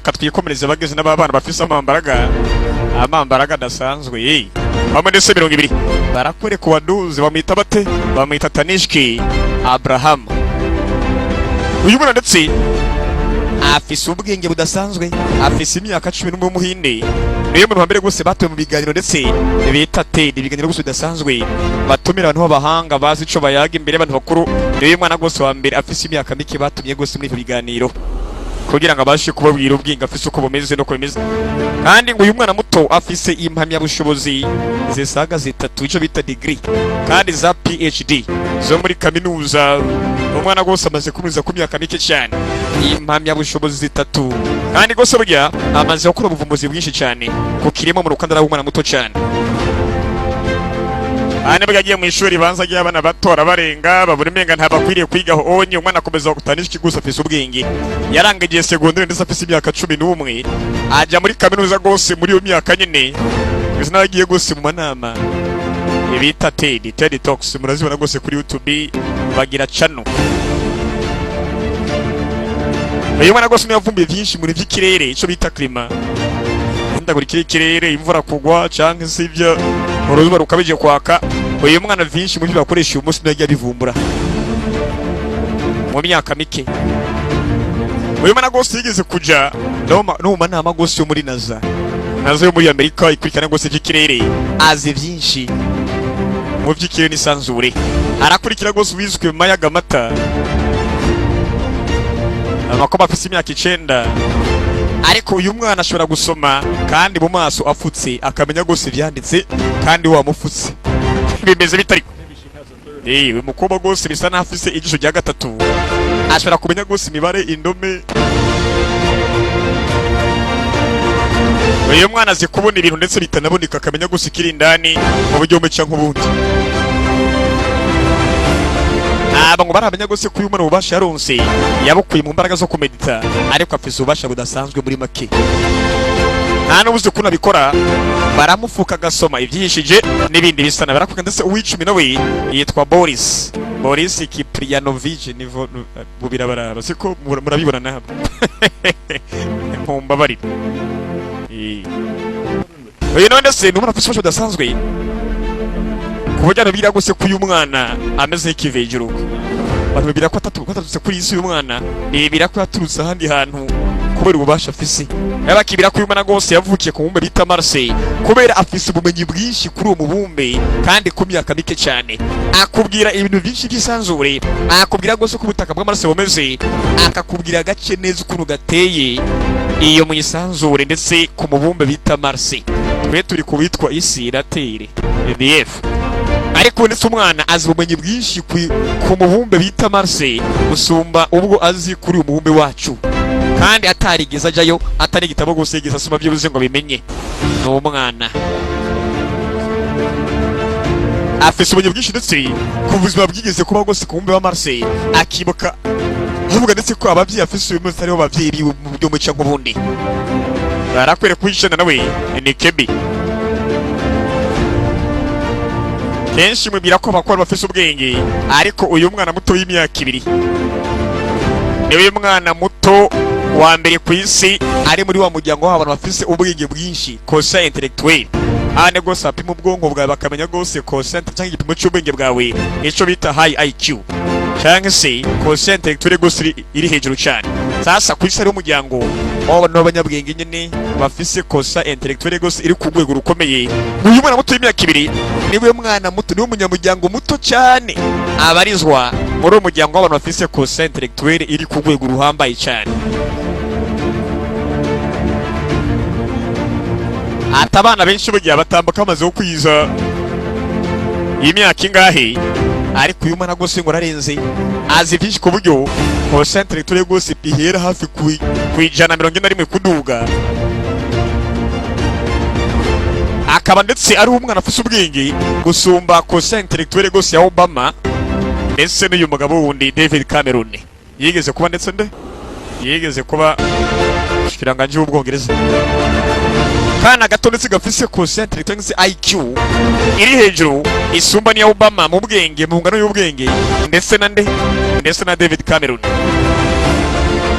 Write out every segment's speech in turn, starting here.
reka twikomereze bageze n'abana bafise amambaraga dasanzwe bamwe ndetse 200 barakore ku baduzi bamwita bate bamwita Tanishki Abraham. Uyu mwana ndetse afise ubwenge budasanzwe, afise imyaka 11 w'umuhinde. Niyo muntu wambere gose batuye mu biganiro ndetse bita TED, ibiganiro gose bidasanzwe batumira abantu b'abahanga bazi ico bayaga imbere abantu bakuru. Niyo mwana gose wa mbere afise imyaka mike batumye gose muri biganiro kugira ngo abashe kubabwira ubwenge afise uko bumeze no kwemeza. Kandi ngo uyu mwana muto afise impamya bushobozi zisaga 3 ico bita degree kandi za PhD zo muri kaminuza. Umwana gose amaze kumiza ku myaka mike cyane, impamya bushobozi 3 kandi gose burya amaze gukora ubuvumbuzi bwinshi cyane ku kirimo mu rukanda rw'umwana muto cyane. Ane bwagiye mu ishuri banza ry'abana batora barenga baburi menga ntabakwiriye kwigaho onye. Umwana akomeza Tanishki gusa afise ubwenge, yarangiye secondaire ndetse afise imyaka 11 aja muri kaminuza gose muri iyo myaka nyene. Bizina yagiye gose mu manama ibita TED Talks, murazibona gose kuri YouTube bagira channel. Uyu mwana gose yavumbuye byinshi muri vy'ikirere ico bita klima, ndagurikira ikirere, imvura kugwa canke sivyo uruzuba rukabije kwaka. Uyu mwana byinshi muri bakoresha uyu munsi nagiye bivumbura mu myaka mike. Uyu mwana gose yigeze kuja no manama gose yo muri NASA yo muri Amerika ikurikirana gose vy'ikirere, azi byinshi mu vy'ikirere n'isanzure, arakurikira gose wizwe mu mayaga mata. Amakoma afise imyaka 9 ariko uyu mwana ashobora gusoma kandi mu maso afutse akamenya gose vyanditse kandi wamufutse bimeze bitari mukoba gose bisa nafise igisho rya 3 ashobora kumenya gose imibare indome. Uyu mwana azi kubona ibintu ndetse bitanaboneka akamenya gose kirindani mu buryo muca nk'ubundi. Ngo baramenya gose ko uyu mwana ubasha yaronse yabukuye mu mbaraga zo kumedita ariko afise ubasha budasanzwe muri make. Nta n'ubuze kuna bikora, baramufuka gasoma ivyihishije n'ibindi bisana barakuka. Ndetse uw'icumi nawe yitwa Boris Kiprianovich nivo bubira baraba siko murabibona nabo mumbabarira. Uyu none se n'umuntu afise ubasha budasanzwe kubujyana bira gose ko uyu mwana ameze nk'ikivejuru. Abantu bibira ko atatutse kuri isi uyu mwana bibira ko yaturutse ahandi hantu kubera ububasha afise. Yabakibira ko uyu mwana gose yavukiye ku mubumbe bita Marseille kubera afise ubumenyi bwinshi kuri uwo mubumbe kandi ku myaka mike cyane. Akubwira ibintu byinshi by'isanzure, akubwira gose ko ubutaka bwa Marseille bumeze, akakubwira gace neza ukuntu gateye iyo mu isanzure ndetse ku mubumbe bita Marseille. Twe turi kubitwa isi iratere EDF. Ariko ndetse umwana azi ubumenyi bwinshi ku mubumbe bita Marseille gusumba ubwo azi kuri uyu mubumbe wacu, kandi atarigeza ajayo, atari igitabo gose yigeze asoma byibuze ngo bimenye. No mwana afise ubumenyi bwinshi ndetse ku buzima bwigeze kuba gose ku mubumbe wa Marseille, akibuka avuga ndetse ko abavyeyi afise uyu munsi ariho bavyeyi mu buryo muca nk'ubundi. Barakwere kwishana nawe ni kebi. Kenshi mubira ko bakora bafise ubwenge, ariko uyu mwana muto y'imyaka 2 ni uyu mwana muto wa mbere ku isi ari muri wa muryango w'abantu bafise ubwenge bwinshi, quotient intellectuel. Ane gose apima ubwonko bwawe bakamenya gose quotient cyangwa igipimo cy'ubwenge bwawe ico bita high IQ cyangwa se quotient intellectuel gose iri hejuru cyane. Sasa ku isi ari umuryango w'abantu b'abanyabwenge nyene bafise quotient intellectuel gose iri ku rwego rukomeye. Uyu mwana muto y'imyaka 2 niwe mwana muto, niwe munyamuryango muto cyane abarizwa muri umuryango w'abantu bafise quotient intellectuel iri ku rwego ruhambaye cyane. Ata abana benshi bugiye batambuka amaze kwiza imyaka ingahe, ariko uyu mwana gose ngo ararenze, azi byinshi ku buryo quotient intellectuel gose ihera hafi ku 141 kuduga. Akaba ndetse ari umwana afise ubwenge gusumba quotient intellectuel gose ya Obama ndetse n'uyu mugabo wundi David Cameron yigeze kuba ndetse yigeze kuba shikiranganje w'Ubwongereza. Kana gato ndetse gafise quotient intellectuel IQ iri hejuru isumba ni ya Obama mu bwenge, mu ngano y'ubwenge ndetse na David Cameron.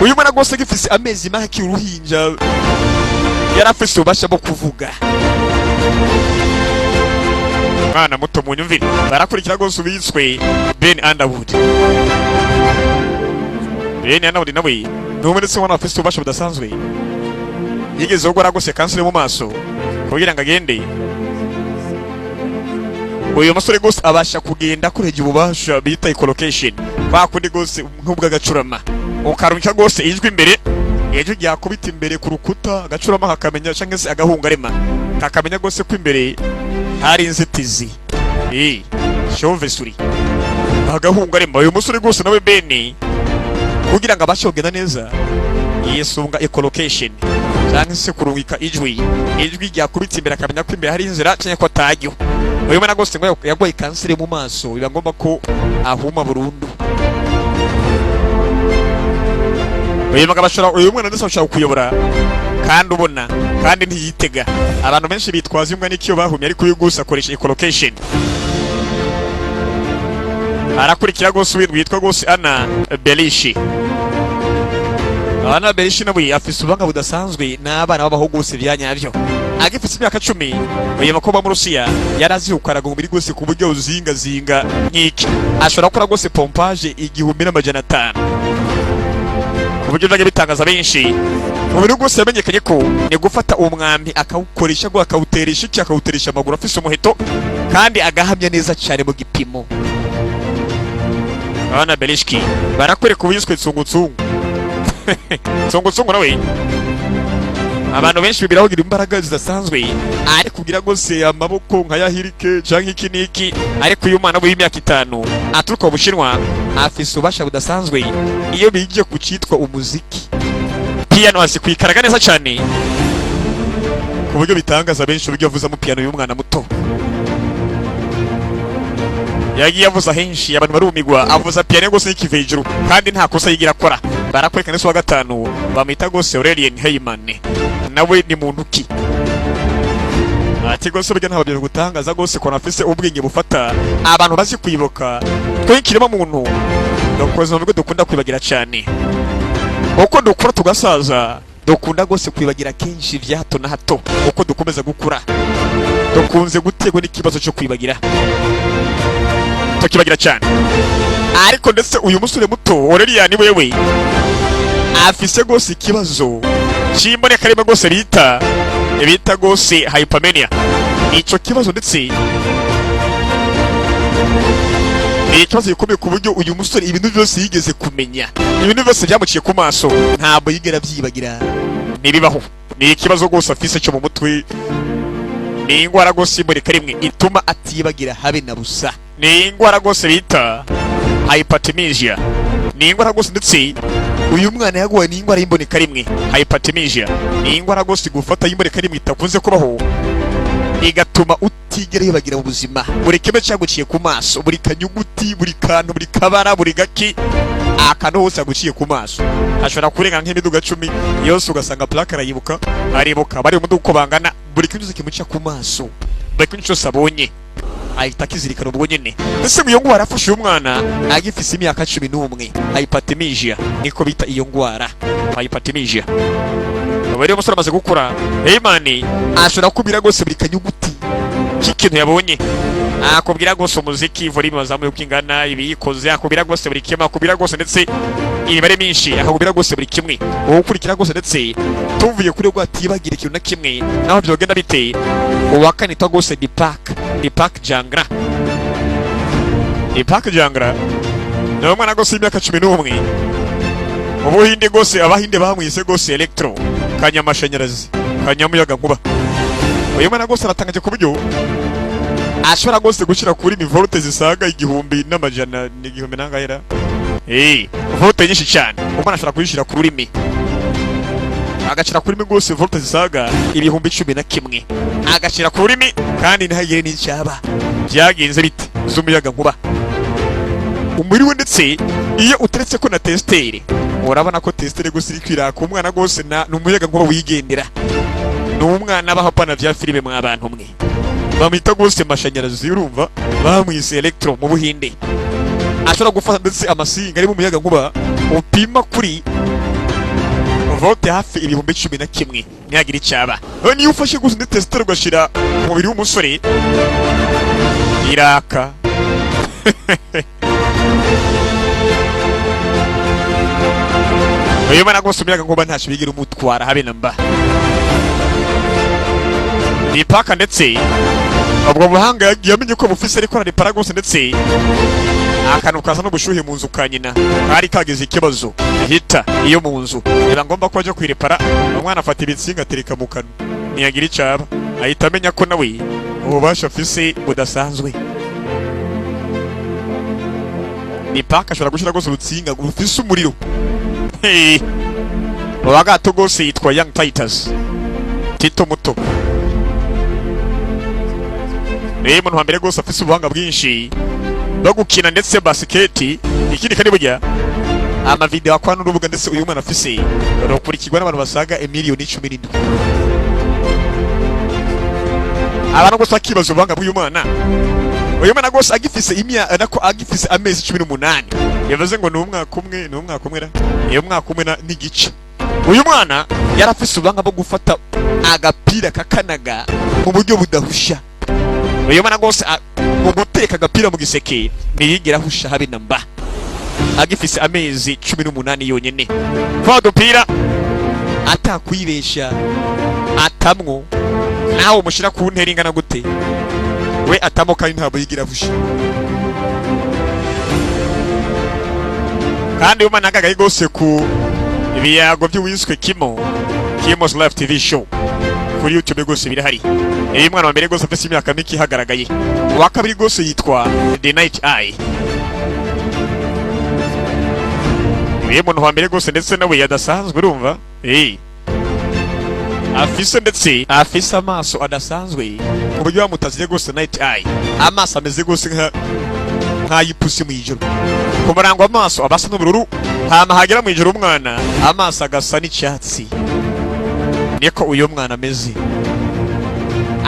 uyu mwana gose gifise amezi make uruhinja yarafise ubasha bwo kuvuga. Mwana muto munyumvire barakurikira gose ubitswe Ben Underwood. Ben Underwood nawe n'umuretse wana afise ubasha budasanzwe yigeze gukora gose kanseri mu maso kugira ngo agende. Uyu musore gose abasha kugenda kureje ububasha bita ecolocation bakundi gose nk'ubwa gacurama ukarumika gose ijwi imbere ejo yakubita imbere ku rukuta gacurama hakamenya canke se agahunga rema kakamenya gose ko imbere hari inzitizi chauve souris agahunga rema. Uyu musore gose nawe Beni kugira ngo abashe kugenda neza yisunga ecolocation canke se kurungika ijwi yakubita imbere akamenya ko imbere hari inzira canke ko atagyo. Uyu mwana gose ngo yagwaye kanseri mu maso biba ngomba ko ahuma burundu. Uyu mwana ndetse ashaka kuyobora kandi ubona kandi ntiyitega. Abantu benshi bitwaza umwana ikiyo bahumye ariko uyu gose akoresha ecolocation. Arakurikira gose witwa gose Ana Belishi. Ana Belishi nawe afise ubanga budasanzwe n'abana b'abaho gose byanyavyo. Agifite imyaka 10 uyu makoba mu Rusiya yarazi ukaraga umubiri gose ku buryo uzinga nk'iki. Ashobora gukora gose pompage 1500 uburyo bwage bitangaza benshi. Umubiri gose yamenyekanye ko ni gufata umwambi akawukoresha ngo akawuteresha iki akawuteresha amaguru afise umuheto kandi agahamya neza cyane mu gipimo. Ana Belishki barakwereka ubuyiswe tsungutsungu. Tsungutsungu nawe abantu benshi bibirahogira imbaraga zidasanzwe ari kugira gose amaboko nkayahirike canke iki niki ariko uyu mwana w'imyaka 5 aturuka mu Bushinwa afise ubasha budasanzwe iyo bigiye kucitwa umuziki. Piano asi kwikaraga neza cyane ku buryo bitangaza benshi uburyo avuza mu piano y'umwana muto. Yagiye avuza henshi abantu barumigwa avuza piano gose y'ikive hejuru kandi nta kosa yigira akora. Barakweka nese wa 5 bamita gose Aurelien Heyman nawe ni muntu ki ati gose burya ntabyo gutangaza gose ko nafise ubwenge bufata abantu bazi kwibuka twikirema muntu dokoze mu dukunda kwibagira cyane uko dukura tugasaza dukunda gose kwibagira kenshi vya hato na hato uko dukomeza gukura dukunze gutegwa n'ikibazo cyo kwibagira tukibagira cyane. Ariko ndetse uyu musore muto Aurelien wewe afise gose ikibazo chimbone karima gose bita gose hypermania. Ico kibazo ndetse ikibazo gikomeye ku buryo uyu musore ibintu byose yigeze kumenya ibintu byose byamuciye ku maso ntabwo yigera byibagira nibibaho. Ni ikibazo gose afise cyo mu mutwe ni ingwara gose muri karimwe ituma atibagira habe na busa. Ni ingwara gose bita hypertemesia. Ni ingwara gose ndetse uyu mwana yagwaye ni ingwara y'imboneka rimwe hypertemesia. Ni ingwara gose gufata y'imboneka rimwe itakunze kubaho igatuma utigera yibagira mu buzima. Buri kimwe cyaguciye ku maso, buri kanyuguti, buri kantu, buri kabara, buri gaki akantu hose yaguciye ku maso. Ashobora kurenga nk'imiduga 10 yose ugasanga plaque arayibuka bari mu duko bangana buri kintu cyose kimuca ku maso. Buri kintu cyose abonye ahita akizirikana ubwo nyene. Ese iyo ngwara afashe umwana agifise imyaka 11 hypertemesia niko bita iyo ngwara hypertemesia. Bari umusore amaze gukura Heyman ashobora kubira gose buri kanyuguti kikintu yabonye akubwira gose umuziki volume bazamuye ukingana ibiyikoze akubwira gose buri kimwe akubwira gose ndetse ibare minshi akubwira gose buri kimwe ukurikira gose ndetse tuvuye kuri rwa tibagira ikintu na kimwe naho byogenda bite uwakanitwa gose Deepak Jangra. Deepak Jangra no mwana gose imyaka 11 ubuhinde gose abahinde bamwise gose electro kanyamashanyarazi kanyamuyaga nkuba. Uyu mwana gose aratangaje ku buryo ashobora gose gushira kuri ni volte zisaga 1000 n'igihumbi nangahera volte nyinshi cyane umwana ashobora kuyishira ku rurimi agashira kuri mi gose volte zisaga 1011 agashira ku rurimi kandi ntihagire n'icyaba byagenze bite z'umuyaga nkuba. Umuri we ndetse iyo uteretse ko na testere urabona ko testere gose iri kwiraka umwana gose na n'umuyaga nkuba wigendera n'umwana bahapana vya filime mw'abantu mwe bamita gose mashanyarazi urumva bamwise electro mu buhinde. Ashobora gufata ndetse amasinga ari mu muyaga nkuba upima kuri vote hafi ibihumbi 11 ntiyagira icyaba. Niyo ufashe gusa ndi tester ugashira mu mubiri w'umusore iraka. Uyu mwana gose umyaga ngo ntacyo bigira umutwara habe namba. Nipaka ndetse ubwo buhanga yamenye ko bufise ariko aripara gose ndetse akantu kaza no bushuhe mu nzu ka nyina kari kageze ikibazo hita iyo mu nzu biba ngomba ko aje kwirepara. Umwana afata ibitsinga atereka mu kanwa ntiyagira icyaba, ahita amenya ko nawe ububasha afise budasanzwe. Nipaka ashobora gushira gose urutsinga rufise umuriro. Wagato gose yitwa Young Titans Tito muto. Umuntu wa mbere gose afise ubuhanga bwinshi no gukina ndetse basiketi. Ikindi kandi burya amavideo akwana n'urubuga ndetse uyu mwana afise rukurikirwa n'abantu basaga miliyoni 17. Abantu gose akibaza ubuhanga bw'uyu mwana. Uyu mwana gose agifise agifise amezi 18 yavuze ngo ni umwaka umwe ra iyo mwaka umwe n'igice. Uyu mwana yarafise ubuhanga bwo gufata agapira kakanaga mu buryo budahusha. Uyu mwana gose mu guteka agapira mu giseke ntiyigera husha habe namba, agifise amezi 18 yonyene. Kwa dupira atakwibesha atamwo naho umushira ku ntera ingana gute we atamo kandi ntabwo yigira husha. Kandi umwana agagaye gose ku ibiyago by'uwiswe Kimo's Live TV show kuri YouTube gose birahari. Uyu mwana wa mbere gose afite imyaka mike hagaragaye. Uwa kabiri gose yitwa The Night Eye. Uyu muntu wa mbere gose ndetse nawe yadasanzwe urumva afise ndetse afise amaso adasanzwe ku buryo bamutaziye gose Night Eye. Amaso ameze gose nk'ayipusi mu ijoro. Ku murango amaso abasa n'ubururu, hama hagera mu ijoro umwana amaso agasa n'icyatsi. Niko uyu mwana ameze.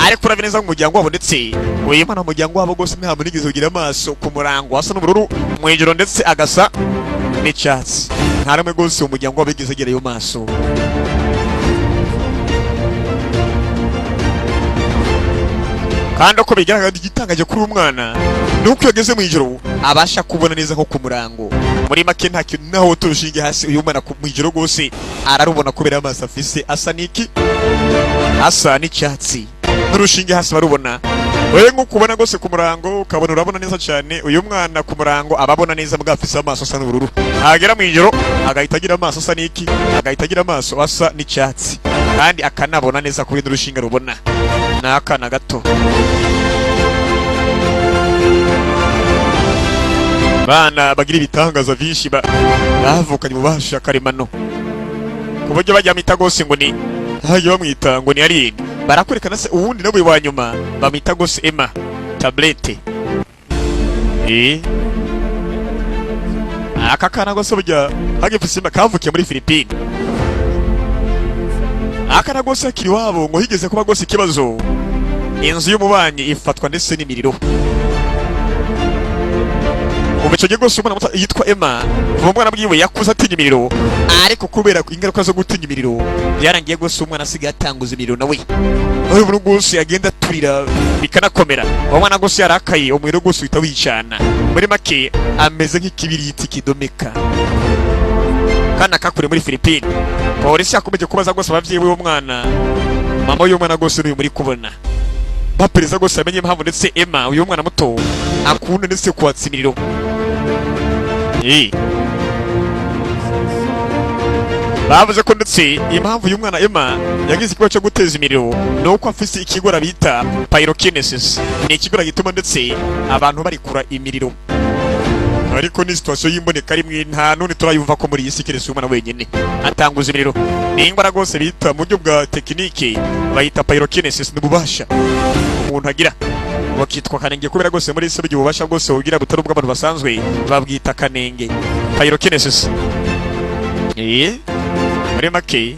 Ariko uravineza mu muryango wabo ndetse uyu mwana mu muryango wabo gose nta munigeze kugira amaso ku murango asa n'ubururu mu ijoro ndetse agasa n'icyatsi. Nta rumwe gose mu muryango wabo bigeze agira ayo maso. Kandi uko bigaragara igitangaje kuri umwana nuko yageze mu ijoro abasha kubona neza nko ku murango. Muri make nta kintu naho turushinge hasi uyu mwana mu ijoro gose ararubona kubera amaso afise asa niki asa n'icyatsi. N'urushinge hasi barubona. Wewe nkuko ubona gose ku murango ukabona urabona neza cyane. Uyu mwana ku murango ababona neza bwafise amaso asa n'ubururu, agera mu ijoro agahita agira amaso asa niki agahita agira amaso asa n'icyatsi. Kandi akanabona neza kuri n'urushinge rubona n'akana gato. Bana bagira ibitangaza byinshi bavukanye ububasha karemano ku buryo bajya mita gose ngo ni haje bamwita ngo ni ari barakwerekana se uwundi nawe wa nyuma bamita gose Emma tablette. Aka kana gose burya hagifise kavukiye muri Philippines. Aka gose akiri wabo ngo higeze kuba gose ikibazo inzu y'umubanyi ifatwa ndetse n'imiriro. Umucoge gose umwana muto yitwa Emma umwana bwiwe yakuze atinya imiriro, ariko kubera ingaruka zo gutinya imiriro byarangiye gose umwana asigaye atanguza imiriro nawe. Uyu muntu gose agenda turira bikanakomera. Umwana gose yarakaye umwiro gose uhita wicana. Muri make ameze nk'ikibiriti kidomeka. Kana kakure muri Philippines. Polisi yakomeje kubaza gose abavyeyi b'uwo mwana. Mama y'uwo mwana gose uri muri kubona. Bapereza gose amenye impamvu ndetse Emma uyu mwana muto akunda ndetse kwatsa imiriro. Bavuze ko ndetse impamvu uyu mwana Emma yagize ikibazo cyo guteza imiriro nuko afise ikigora bita pyrokinesis. Ni ikigora gituma ndetse abantu barikura imiriro. Ariko ni situation y'imboneka rimwe nta none turayumva ko muri iyi sikirese umwana wenyene atanguza imiriro. Ni ingwara gose bita mu buryo bwa tekinike bayita pyrokinesis n'ububasha umuntu agira bakitwa kanenge kubera gose muri isi by'ububasha bwose ugira butari ubw'abantu basanzwe babwita kanenge pyrokinesis. Muri make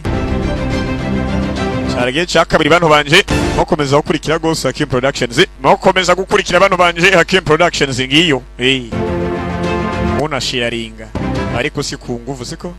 cyarage cyakabiri bantu banje mukomeza gukurikira gose Hakim Productions, mukomeza gukurikira bantu banje Hakim Productions ngiyo unashiraringa ariko si ku nguvu siko